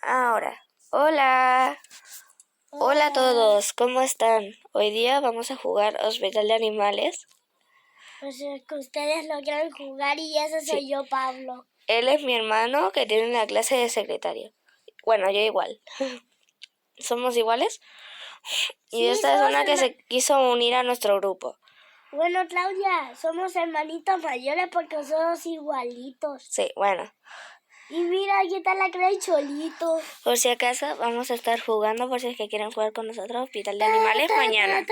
Ahora, hola. Hola a todos, ¿cómo están? Hoy día vamos a jugar Hospital de Animales. Pues que ustedes lo quieran jugar y ese soy yo, Pablo. Él es mi hermano que tiene la clase de secretario. Bueno, yo igual. ¿Somos iguales? Y Sí, esta es una que se quiso unir a nuestro grupo. Bueno, Claudia, somos hermanitos mayores porque somos igualitos. Sí, bueno. Y mira, aquí está la cara de Cholito. Por si acaso, vamos a estar jugando, por si es que quieren jugar con nosotros, Hospital de Animales mañana.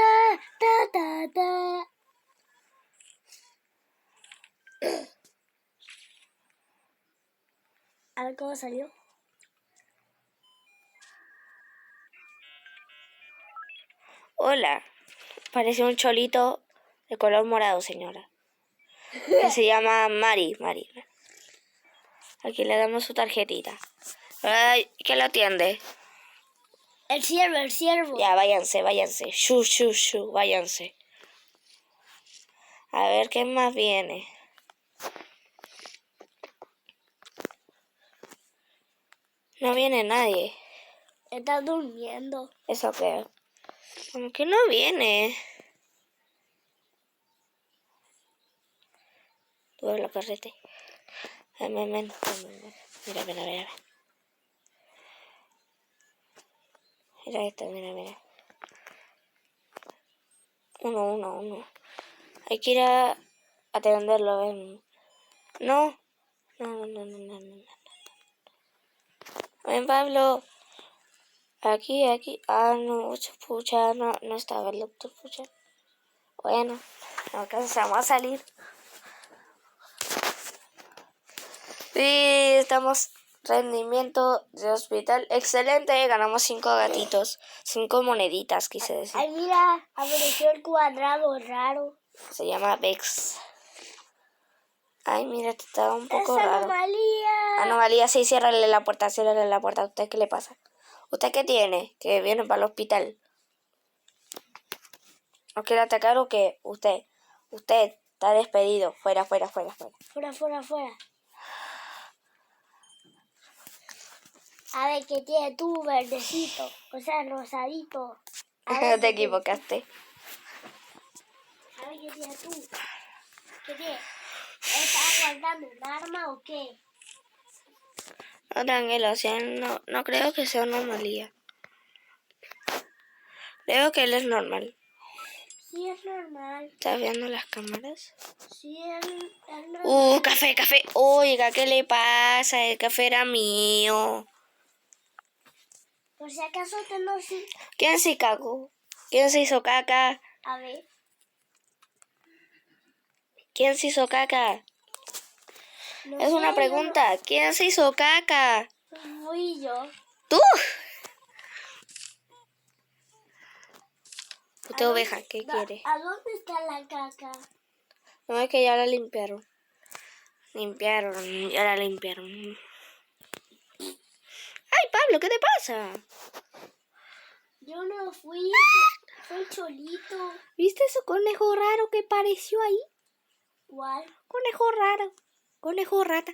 A ver cómo salió. Hola. Parece un cholito de color morado, señora. Que se llama Mari. Aquí le damos su tarjetita. Ay, ¿quién lo atiende? El ciervo. Ya, váyanse. Váyanse. A ver, ¿qué más viene? No viene nadie. Está durmiendo. ¿Eso qué? Como que no viene. Tú lo carrete. Ven. Mira. Mira esto, mira. Uno. Hay que ir a atenderlo, ven. No. Ven, Pablo. Aquí. Ah, no, pucha, no estaba el doctor, pucha. Bueno, no alcanzamos a salir. Sí, estamos rendimiento de hospital. Excelente, ganamos 5 gatitos. 5 moneditas, quise decir. Ay, mira, apareció el cuadrado raro. Se llama Vex. Ay, mira, está un poco ¡Es raro. anomalía! Anomalía, sí, ciérrale la puerta. ¿A usted qué le pasa? ¿Usted qué tiene? ¿Que viene para el hospital? ¿Os quiere atacar o qué? Usted está despedido. Fuera. Fuera. A ver, ¿qué tiene tú, verdecito? O sea, rosadito. Te equivocaste. A ver, ¿qué tienes tú? ¿Qué tienes? ¿Estás guardando un arma o qué? No, tranquilo, o sea, no creo que sea anomalía. Creo que él es normal. Sí, es normal. ¿Estás viendo las cámaras? Sí, es normal. Café. Oiga, ¿qué le pasa? El café era mío. Por si acaso te no sé. ¿Quién se cagó? ¿Quién se hizo caca? A ver. ¿Quién se hizo caca? No Es sé, una pregunta. ¿Quién se hizo caca? Fui yo. ¿Tú? Usted oveja, ¿qué quiere? ¿A dónde está la caca? No, es que ya la limpiaron. Ya la limpiaron. ¡Ay, Pablo, qué te pasa! Yo no fui. Soy Cholito. ¿Viste ese conejo raro que apareció ahí? ¿Cuál? Conejo raro. Conejo rata.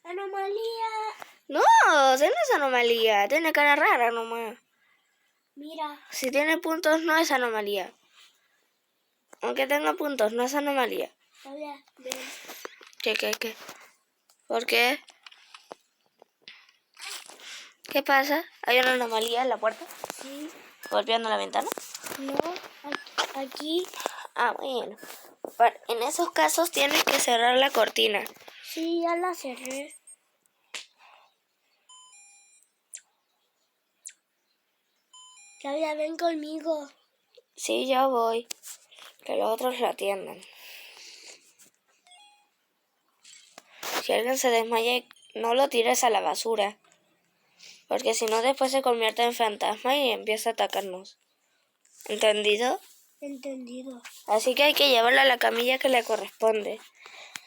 Anomalía. No, no es anomalía. Tiene cara rara nomás. Mira. Si tiene puntos, no es anomalía. Aunque tenga puntos, no es anomalía. A ver, ven. ¿Qué? ¿Por qué? ¿Qué pasa? ¿Hay una anomalía en la puerta? Sí. ¿Golpeando la ventana? No, aquí. Ah, bueno. En esos casos tienes que cerrar la cortina. Sí, ya la cerré. Claudia, ven conmigo. Sí, ya voy. Que los otros la atiendan. Si alguien se desmaya, no lo tires a la basura. Porque si no, después se convierte en fantasma y empieza a atacarnos. ¿Entendido? Entendido. Así que hay que llevarlo a la camilla que le corresponde.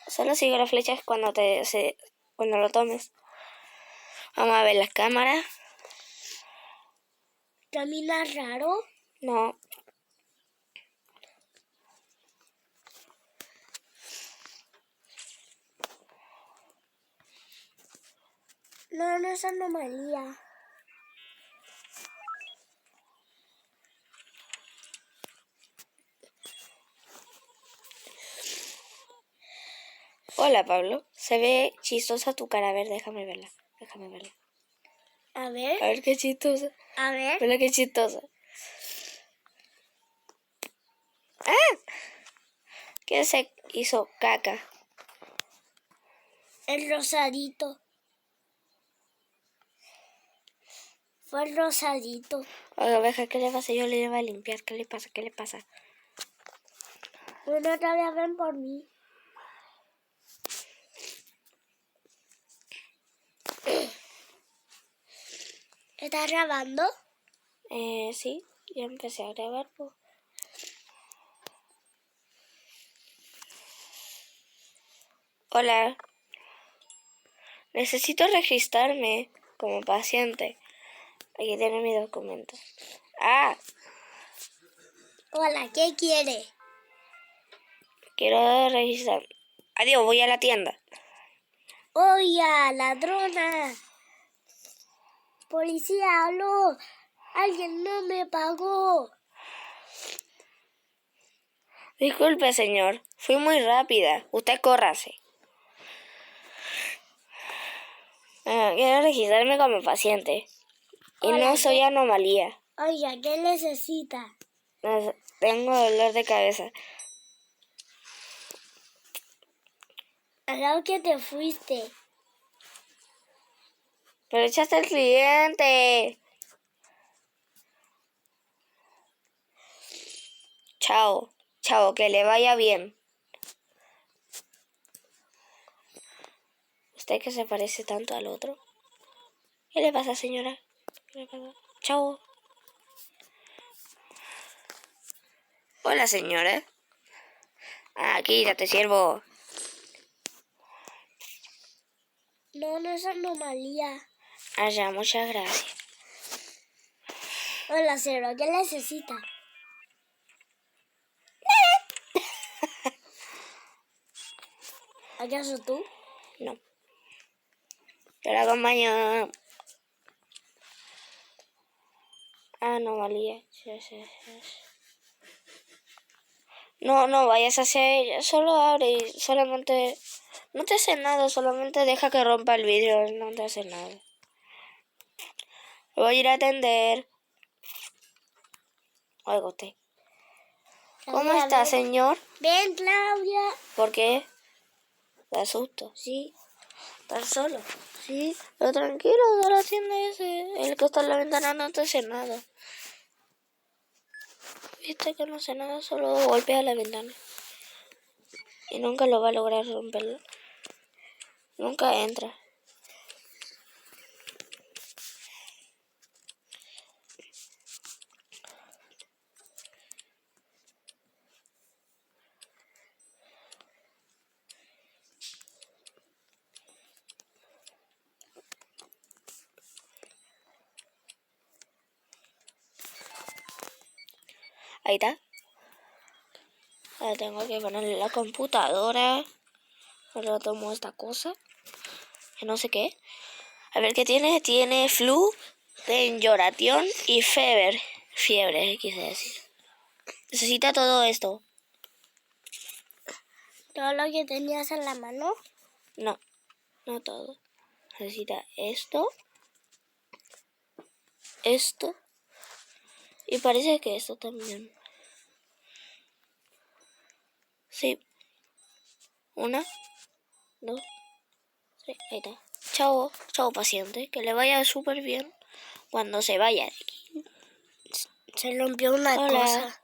Solo sigue las flechas cuando lo tomes. Vamos a ver las cámaras. ¿Camina raro? No. No, no es anomalía. Hola, Pablo. Se ve chistosa tu cara. A ver, déjame verla. A A ver, ver qué chistosa. a ver. Mira qué chistosa. ¡Ah! ¿Quién se hizo caca? El rosadito. Fue el rosadito. Oiga, oveja, ¿qué le pasa? Yo le iba a limpiar. ¿Qué le pasa? ¿Qué le pasa? Bueno, otra vez ven por mí. ¿Estás grabando? Sí, ya empecé a grabar. Pues. Hola. Necesito registrarme como paciente. Aquí tiene mi documento. Ah, Hola, ¿qué quiere? quiero registrar. Adiós, voy a la tienda. Oye, ladrona. Policía, aló. Alguien no me pagó. Disculpe, señor. Fui muy rápida. Usted córrase. Quiero registrarme como paciente. Y Hola, no soy anomalía. Oiga, ¿qué necesita? Tengo dolor de cabeza. Creo que te fuiste. Pero echaste al cliente. Chao. Chao, que le vaya bien. ¿Usted que se parece tanto al otro? ¿Qué le pasa, señora? ¿Qué le pasa? Chao. Hola, señora. Aquí, ya te sirvo. No, no es anomalía. Allá, muchas gracias. Hola, Cero, ¿qué necesita? ¿Acaso tú? No. Yo la acompaño. Anomalía. No, no vayas hacia ella. Solo abre y solamente... No te hace nada, solamente deja que rompa el vidrio. No te hace nada. Voy a ir a atender. Oiga usted. ¿Cómo Claudia, está, ven. señor? Ven, Claudia. ¿Por qué? ¿Te asusto? Sí, ¿Estás solo? sí. Pero tranquilo, de la tienda ese. El que está en la ventana no te hace nada. Viste que no hace nada, solo golpea la ventana. Y nunca lo va a lograr romperlo. Nunca entra. Ahí está. Ahora tengo que ponerle la computadora. Ahora tomo esta cosa. Que no sé qué. A ver qué tiene. Tiene flu, tensioración y fiebre, quise decir. Necesita todo esto. Todo lo que tenías en la mano. No, no todo. Necesita esto. Esto. Y parece que esto también. Sí. 1, 2, 3. Ahí está. Chao, chao paciente. Que le vaya súper bien cuando se vaya de aquí. Se rompió una Hola. cosa.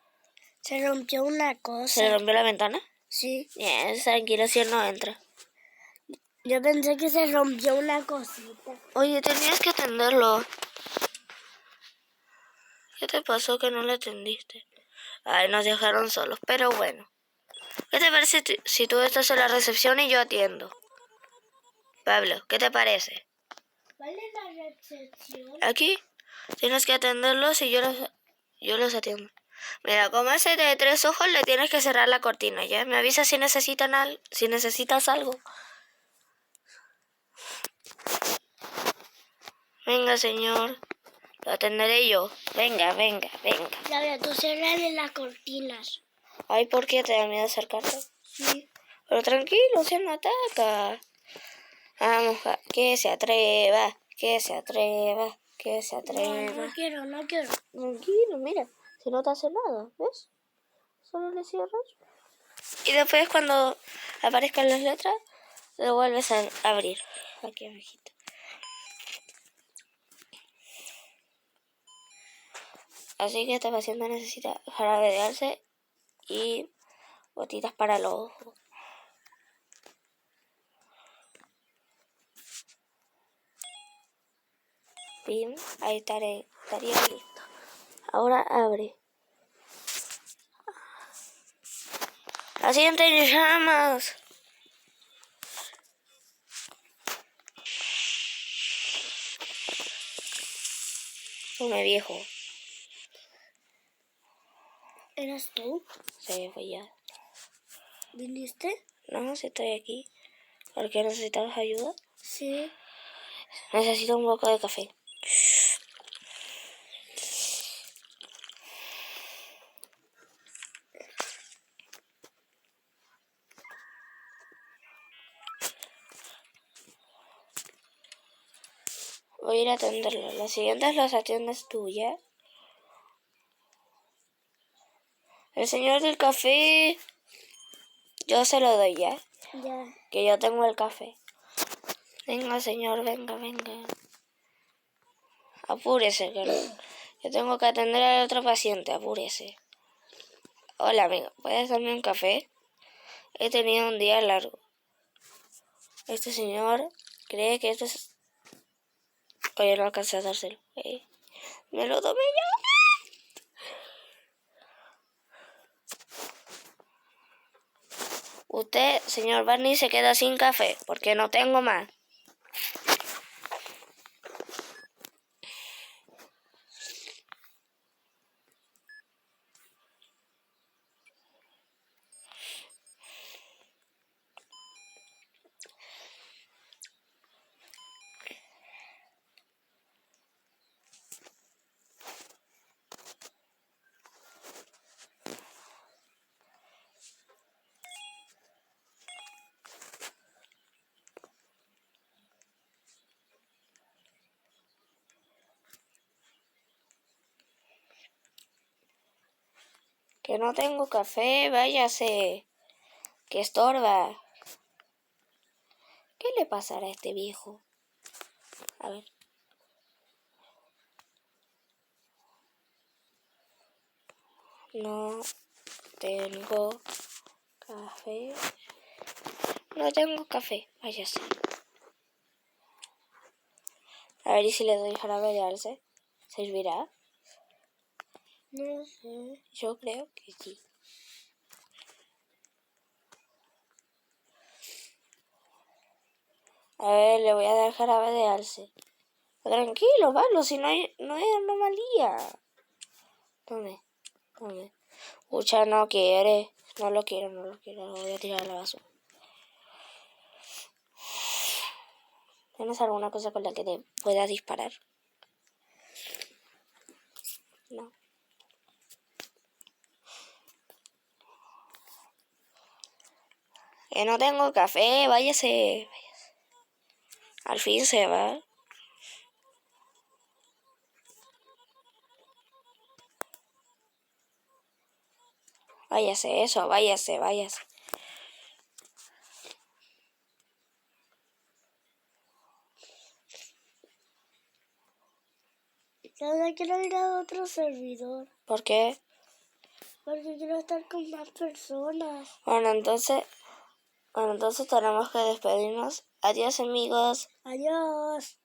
Se rompió una cosa. ¿Se le rompió la ventana? Sí. Bien, tranquilo, si él no entra. Yo pensé que se rompió una cosita. Oye, tenías que atenderlo. ¿Qué te pasó que no le atendiste? Ay, nos dejaron solos, pero bueno. ¿Qué te parece si tú estás en la recepción y yo atiendo? Pablo, ¿qué te parece? ¿Cuál es la recepción? Aquí tienes que atenderlos y yo los atiendo. Mira, como ese de 3 ojos le tienes que cerrar la cortina, ¿ya? Me avisas si necesitas algo. Venga, señor. Lo atenderé yo. Venga, venga, venga. Laura, tú cerrale las cortinas. Ay, ¿por qué te da miedo acercarte? Sí. Pero tranquilo, si él no ataca. Vamos, que se atreva, que se atreva, que se atreva. No quiero. Tranquilo, mira, si no te hace nada, ¿ves? Solo le cierras. Y después cuando aparezcan las letras, lo vuelves a abrir. Aquí abajito. Así que esta paciente necesita jarabe de alce y gotitas para los ojos. Bien, ahí estaría listo. Ahora abre. La siguiente llamas. Tome, viejo. ¿Eras tú? Se fue ya. ¿Viniste? No, si estoy aquí. ¿Por qué necesitabas ayuda? Sí. Necesito un poco de café. Voy a ir a atenderlo. Las siguientes las atiendes tú, ¿ya? El señor del café, yo se lo doy, ¿ya? Ya. Que yo tengo el café. Venga, señor, venga, venga. Apúrese, que yo tengo que atender al otro paciente, apúrese. Hola, amigo, ¿puedes darme un café? He tenido un día largo. Este señor cree que esto es... Oye, no alcancé a dárselo. Me lo tomé yo. Usted, señor Barney, se queda sin café, porque no tengo más. Que no tengo café, váyase. Que estorba. ¿Qué le pasará a este viejo? A ver. No tengo café. No tengo café, váyase. A ver, ¿y si le doy jarabe de alce? ¿Servirá? No sé. Yo creo que sí. A ver, le voy a dar jarabe de alce. Tranquilo, Pablo, si no hay anomalía. Tome. Ucha, no quiere. No lo quiero. Lo voy a tirar a la basura. ¿Tienes alguna cosa con la que te pueda disparar? No. Que no tengo café, váyase. Al fin se va. Váyase eso, váyase. Ahora quiero ir a otro servidor. ¿Por qué? Porque quiero estar con más personas. Bueno, entonces tenemos que despedirnos. Adiós, amigos. Adiós.